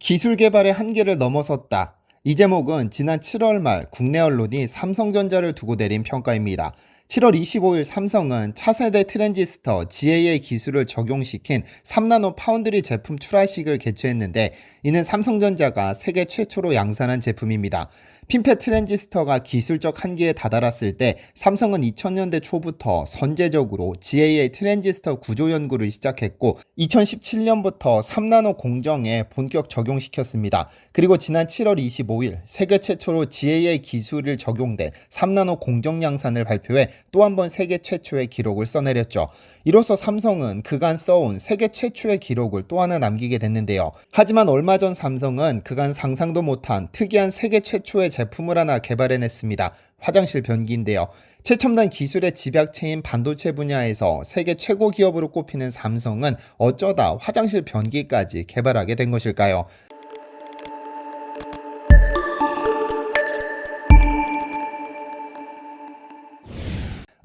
기술 개발의 한계를 넘어섰다. 이 제목은 지난 7월 말 국내 언론이 삼성전자를 두고 내린 평가입니다. 7월 25일 삼성은 차세대 트랜지스터 GAA 기술을 적용시킨 3나노 파운드리 제품 출하식을 개최했는데, 이는 삼성전자가 세계 최초로 양산한 제품입니다. 핀펫 트랜지스터가 기술적 한계에 다다랐을 때 삼성은 2000년대 초부터 선제적으로 GAA 트랜지스터 구조 연구를 시작했고, 2017년부터 3나노 공정에 본격 적용시켰습니다. 그리고 지난 7월 25일 세계 최초로 GAA 기술을 적용된 3나노 공정 양산을 발표해 또 한 번 세계 최초의 기록을 써내렸죠. 이로써 삼성은 그간 써온 세계 최초의 기록을 또 하나 남기게 됐는데요. 하지만 얼마 전 삼성은 그간 상상도 못한 특이한 세계 최초의 제품을 하나 개발해냈습니다. 화장실 변기인데요. 최첨단 기술의 집약체인 반도체 분야에서 세계 최고 기업으로 꼽히는 삼성은 어쩌다 화장실 변기까지 개발하게 된 것일까요?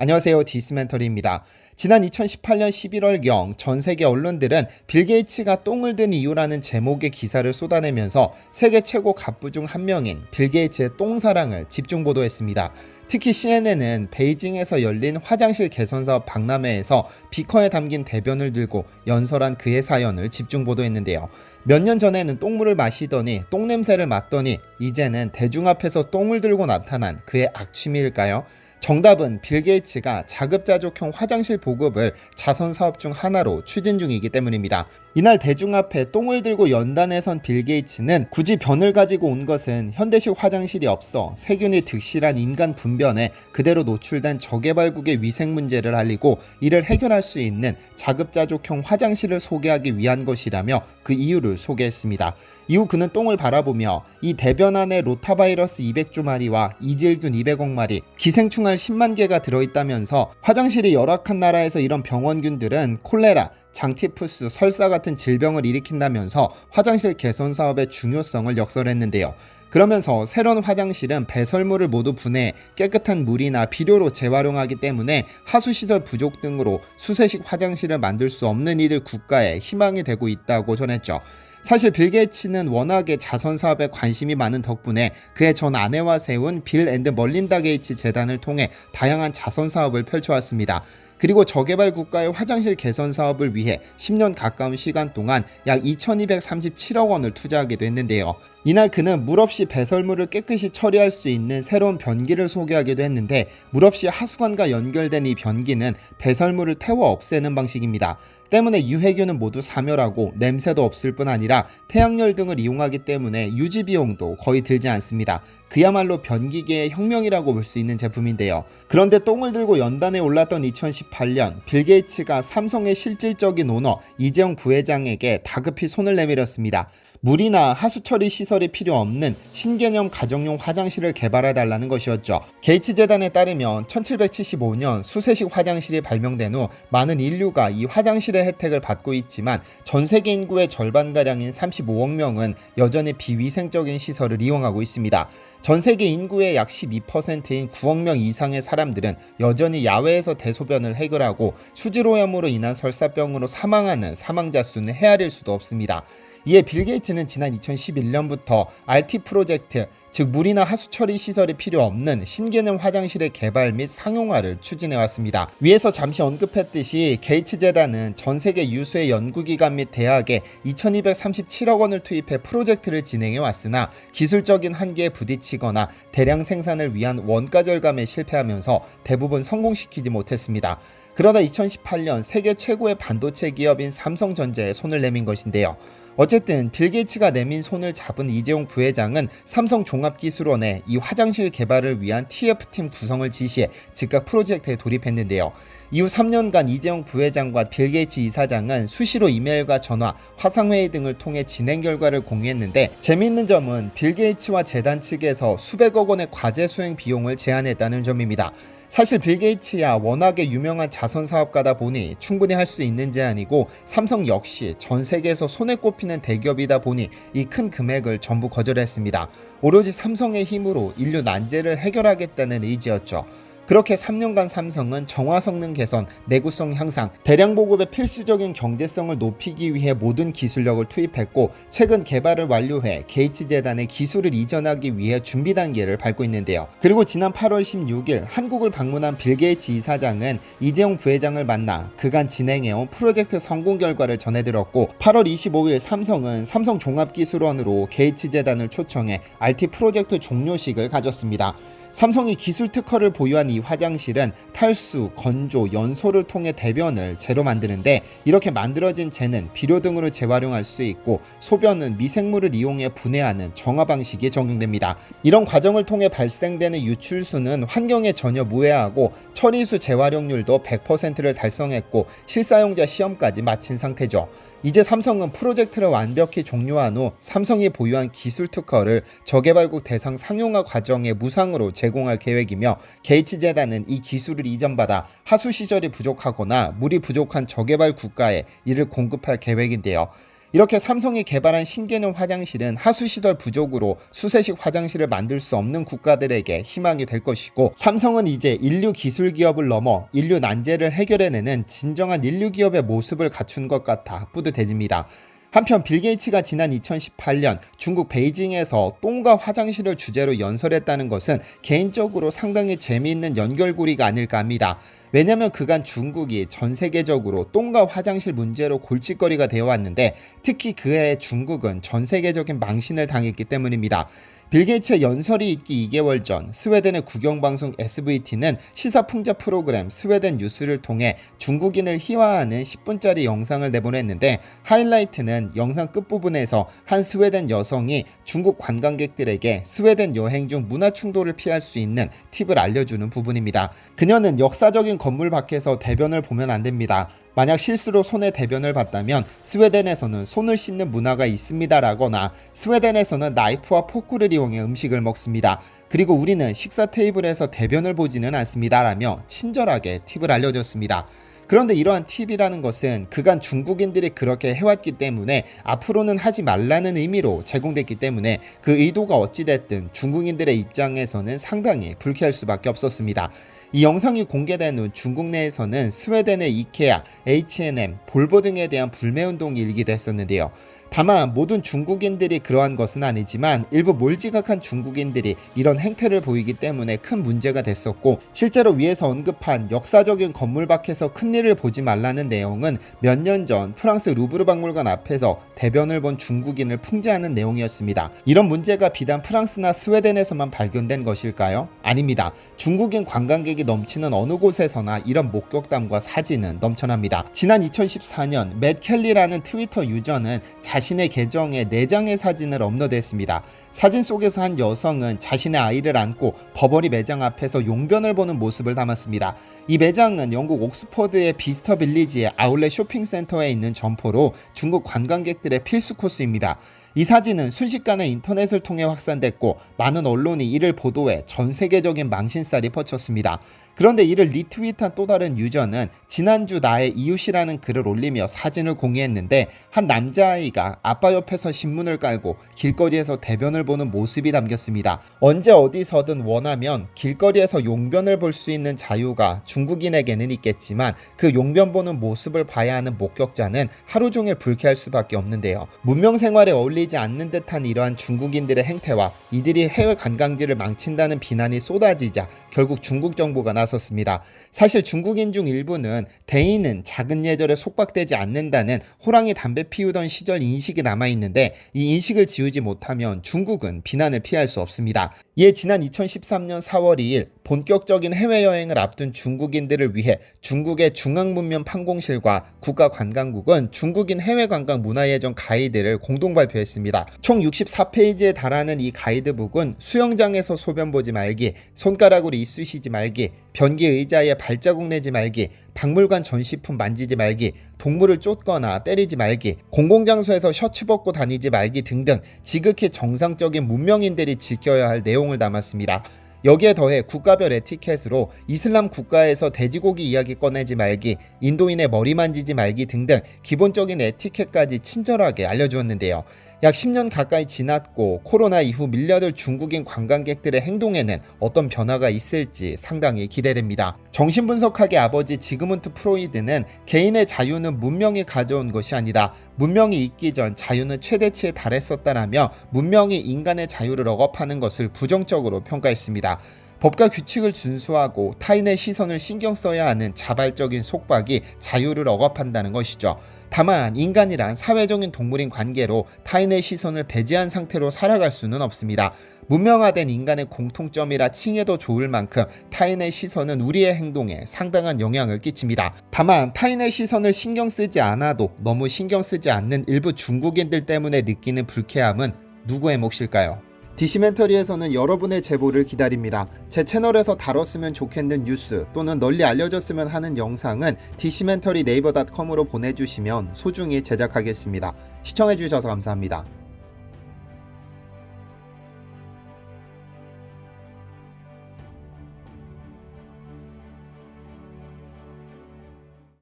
안녕하세요, 디스멘터리입니다. 지난 2018년 11월경 전 세계 언론들은 빌 게이츠가 똥을 든 이유라는 제목의 기사를 쏟아내면서 세계 최고 갑부 중 한 명인 빌 게이츠의 똥 사랑을 집중 보도했습니다. 특히 CNN은 베이징에서 열린 화장실 개선 사업 박람회에서 비커에 담긴 대변을 들고 연설한 그의 사연을 집중 보도했는데요. 몇 년 전에는 똥물을 마시더니 똥냄새를 맡더니 이제는 대중 앞에서 똥을 들고 나타난 그의 악취미일까요? 정답은 빌 게이츠가 자급자족형 화장실 보급을 자선 사업 중 하나로 추진 중이기 때문입니다. 이날 대중 앞에 똥을 들고 연단에 선 빌 게이츠는 굳이 변을 가지고 온 것은 현대식 화장실이 없어 세균이 득실한 인간 분변에 그대로 노출된 저개발국의 위생 문제를 알리고 이를 해결할 수 있는 자급자족형 화장실을 소개하기 위한 것이라며 그 이유를 소개했습니다. 이후 그는 똥을 바라보며 이 대변 안에 로타바이러스 200조 마리와 이질균 200억 마리, 기생충 10만 개가 들어있다면서 화장실이 열악한 나라에서 이런 병원균들은 콜레라, 장티푸스, 설사 같은 질병을 일으킨다면서 화장실 개선 사업의 중요성을 역설했는데요. 그러면서 새로운 화장실은 배설물을 모두 분해해 깨끗한 물이나 비료로 재활용하기 때문에 하수시설 부족 등으로 수세식 화장실을 만들 수 없는 이들 국가에 희망이 되고 있다고 전했죠. 사실 빌 게이츠는 워낙에 자선 사업에 관심이 많은 덕분에 그의 전 아내와 세운 빌 앤드 멀린다 게이츠 재단을 통해 다양한 자선 사업을 펼쳐왔습니다. 그리고 저개발 국가의 화장실 개선 사업을 위해 10년 가까운 시간 동안 약 2237억 원을 투자하기도 했는데요. 이날 그는 물 없이 배설물을 깨끗이 처리할 수 있는 새로운 변기를 소개하기도 했는데, 물 없이 하수관과 연결된 이 변기는 배설물을 태워 없애는 방식입니다. 때문에 유해균은 모두 사멸하고 냄새도 없을 뿐 아니라 태양열 등을 이용하기 때문에 유지 비용도 거의 들지 않습니다. 그야말로 변기계의 혁명이라고 볼 수 있는 제품인데요. 그런데 똥을 들고 연단에 올랐던 2018년 빌 게이츠가 삼성의 실질적인 오너 이재용 부회장에게 다급히 손을 내밀었습니다. 물이나 하수처리 시설이 필요 없는 신개념 가정용 화장실을 개발해달라는 것이었죠. 게이츠 재단에 따르면 1775년 수세식 화장실이 발명된 후 많은 인류가 이 화장실의 혜택을 받고 있지만 전 세계 인구의 절반가량인 35억 명은 여전히 비위생적인 시설을 이용하고 있습니다. 전 세계 인구의 약 12%인 9억 명 이상의 사람들은 여전히 야외에서 대소변을 해결하고 수질오염으로 인한 설사병으로 사망하는 사망자 수는 헤아릴 수도 없습니다. 이에 빌 게이츠는 지난 2011년부터 RT 프로젝트, 즉 물이나 하수처리 시설이 필요 없는 신개념 화장실의 개발 및 상용화를 추진해왔습니다. 위에서 잠시 언급했듯이 게이츠 재단은 전 세계 유수의 연구기관 및 대학에 2237억 원을 투입해 프로젝트를 진행해왔으나 기술적인 한계에 부딪히거나 대량 생산을 위한 원가 절감에 실패하면서 대부분 성공시키지 못했습니다. 그러다 2018년 세계 최고의 반도체 기업인 삼성전자에 손을 내민 것인데요. 어쨌든 빌 게이츠가 내민 손을 잡은 이재용 부회장은 삼성 종합기술원에 이 화장실 개발을 위한 TF팀 구성을 지시해 즉각 프로젝트에 돌입했는데요. 이후 3년간 이재용 부회장과 빌 게이츠 이사장은 수시로 이메일과 전화, 화상회의 등을 통해 진행 결과를 공유했는데, 재미있는 점은 빌 게이츠와 재단 측에서 수백억 원의 과제 수행 비용을 제안했다는 점입니다. 사실 빌 게이츠야 워낙에 유명한 자선 사업가다 보니 충분히 할 수 있는 제안이고, 삼성 역시 전 세계에서 손에 꼽히는 대기업이다 보니 이 큰 금액을 전부 거절했습니다. 오로지 삼성의 힘으로 인류 난제를 해결하겠다는 의지였죠. 그렇게 3년간 삼성은 정화 성능 개선, 내구성 향상, 대량 보급의 필수적인 경제성을 높이기 위해 모든 기술력을 투입했고 최근 개발을 완료해 게이츠 재단에 기술을 이전하기 위해 준비 단계를 밟고 있는데요. 그리고 지난 8월 16일 한국을 방문한 빌 게이츠 이사장은 이재용 부회장을 만나 그간 진행해온 프로젝트 성공 결과를 전해들었고 8월 25일 삼성은 삼성종합기술원으로 게이츠 재단을 초청해 RT 프로젝트 종료식을 가졌습니다. 삼성이 기술 특허를 보유한 이 화장실은 탈수, 건조, 연소를 통해 대변을 재로 만드는데 이렇게 만들어진 재는 비료 등으로 재활용할 수 있고 소변은 미생물을 이용해 분해하는 정화 방식이 적용됩니다. 이런 과정을 통해 발생되는 유출수는 환경에 전혀 무해하고 처리수 재활용률도 100%를 달성했고 실사용자 시험까지 마친 상태죠. 이제 삼성은 프로젝트를 완벽히 종료한 후 삼성이 보유한 기술 특허를 저개발국 대상 상용화 과정에 무상으로 제공할 계획이며 게이츠 재단은 이 기술을 이전받아 하수 시설이 부족하거나 물이 부족한 저개발 국가에 이를 공급할 계획인데요. 이렇게 삼성이 개발한 신개념 화장실은 하수시설 부족으로 수세식 화장실을 만들 수 없는 국가들에게 희망이 될 것이고 삼성은 이제 인류 기술 기업을 넘어 인류 난제를 해결해내는 진정한 인류 기업의 모습을 갖춘 것 같아 뿌듯해집니다. 한편 빌 게이츠가 지난 2018년 중국 베이징에서 똥과 화장실을 주제로 연설했다는 것은 개인적으로 상당히 재미있는 연결고리가 아닐까 합니다. 왜냐하면 그간 중국이 전 세계적으로 똥과 화장실 문제로 골칫거리가 되어 왔는데 특히 그해 중국은 전 세계적인 망신을 당했기 때문입니다. 빌 게이츠의 연설이 있기 2개월 전 스웨덴의 국영방송 SVT는 시사풍자 프로그램 스웨덴 뉴스를 통해 중국인을 희화하는 10분짜리 영상을 내보냈는데 하이라이트는 영상 끝부분에서 한 스웨덴 여성이 중국 관광객들에게 스웨덴 여행 중 문화 충돌을 피할 수 있는 팁을 알려주는 부분입니다. 그녀는 역사적인 건물 밖에서 대변을 보면 안 됩니다. 만약 실수로 손에 대변을 봤다면 스웨덴에서는 손을 씻는 문화가 있습니다라거나 스웨덴에서는 나이프와 포크를 이용해 음식을 먹습니다. 그리고 우리는 식사 테이블에서 대변을 보지는 않습니다라며 친절하게 팁을 알려줬습니다. 그런데 이러한 팁이라는 것은 그간 중국인들이 그렇게 해왔기 때문에 앞으로는 하지 말라는 의미로 제공됐기 때문에 그 의도가 어찌됐든 중국인들의 입장에서는 상당히 불쾌할 수밖에 없었습니다. 이 영상이 공개된 후 중국 내에서는 스웨덴의 이케아, H&M, 볼보 등에 대한 불매운동이 일기도 했었는데요. 다만 모든 중국인들이 그러한 것은 아니지만 일부 몰지각한 중국인들이 이런 행태를 보이기 때문에 큰 문제가 됐었고 실제로 위에서 언급한 역사적인 건물 밖에서 큰일을 보지 말라는 내용은 몇 년 전 프랑스 루브르 박물관 앞에서 대변을 본 중국인을 풍자하는 내용이었습니다. 이런 문제가 비단 프랑스나 스웨덴에서만 발견된 것일까요? 아닙니다. 중국인 관광객이 넘치는 어느 곳에서나 이런 목격담과 사진은 넘쳐납니다. 지난 2014년 맷 켈리라는 트위터 유저는 자신의 계정에 4장의 사진을 업로드했습니다. 사진 속에서 한 여성은 자신의 아이를 안고 버버리 매장 앞에서 용변을 보는 모습을 담았습니다. 이 매장은 영국 옥스퍼드의 비스터 빌리지의 아울렛 쇼핑센터에 있는 점포로 중국 관광객들의 필수 코스입니다. 이 사진은 순식간에 인터넷을 통해 확산됐고 많은 언론이 이를 보도해 전 세계적인 망신살이 뻗쳤습니다. 그런데 이를 리트윗한 또 다른 유저는 지난주 나의 이웃이라는 글을 올리며 사진을 공유했는데 한 남자아이가 아빠 옆에서 신문을 깔고 길거리에서 대변을 보는 모습이 담겼습니다. 언제 어디서든 원하면 길거리에서 용변을 볼 수 있는 자유가 중국인에게는 있겠지만 그 용변 보는 모습을 봐야 하는 목격자는 하루 종일 불쾌할 수밖에 없는데요. 문명생활에 어울리지 않는 듯한 이러한 중국인들의 행태와 이들이 해외 관광지를 망친다는 비난이 쏟아지자 결국 중국 정부가 나섰습니다. 사실 중국인 중 일부는 대인은 작은 예절에 속박되지 않는다는 호랑이 담배 피우던 시절 인식이 남아있는데 이 인식을 지우지 못하면 중국은 비난을 피할 수 없습니다. 이에 지난 2013년 4월 2일 본격적인 해외여행을 앞둔 중국인들을 위해 중국의 중앙문명 판공실과 국가관광국은 중국인 해외관광 문화예정 가이드를 공동 발표했습니다. 총 64페이지에 달하는 이 가이드북은 수영장에서 소변 보지 말기, 손가락으로 이쑤시지 말기, 변기 의자에 발자국 내지 말기, 박물관 전시품 만지지 말기, 동물을 쫓거나 때리지 말기, 공공장소에서 셔츠 벗고 다니지 말기 등등 지극히 정상적인 문명인들이 지켜야 할 내용을 담았습니다. 여기에 더해 국가별 에티켓으로 이슬람 국가에서 돼지고기 이야기 꺼내지 말기, 인도인의 머리 만지지 말기 등등 기본적인 에티켓까지 친절하게 알려주었는데요. 약 10년 가까이 지났고 코로나 이후 밀려들 중국인 관광객들의 행동에는 어떤 변화가 있을지 상당히 기대됩니다. 정신분석학의 아버지 지그문트 프로이드는 개인의 자유는 문명이 가져온 것이 아니다. 문명이 있기 전 자유는 최대치에 달했었다라며 문명이 인간의 자유를 억압하는 것을 부정적으로 평가했습니다. 법과 규칙을 준수하고 타인의 시선을 신경 써야 하는 자발적인 속박이 자유를 억압한다는 것이죠. 다만 인간이란 사회적인 동물인 관계로 타인의 시선을 배제한 상태로 살아갈 수는 없습니다. 문명화된 인간의 공통점이라 칭해도 좋을 만큼 타인의 시선은 우리의 행동에 상당한 영향을 끼칩니다. 다만 타인의 시선을 신경 쓰지 않아도 너무 신경 쓰지 않는 일부 중국인들 때문에 느끼는 불쾌함은 누구의 몫일까요? 디시멘터리에서는 여러분의 제보를 기다립니다. 제 채널에서 다뤘으면 좋겠는 뉴스 또는 널리 알려졌으면 하는 영상은 디시멘터리 네이버.com으로 보내주시면 소중히 제작하겠습니다. 시청해주셔서 감사합니다.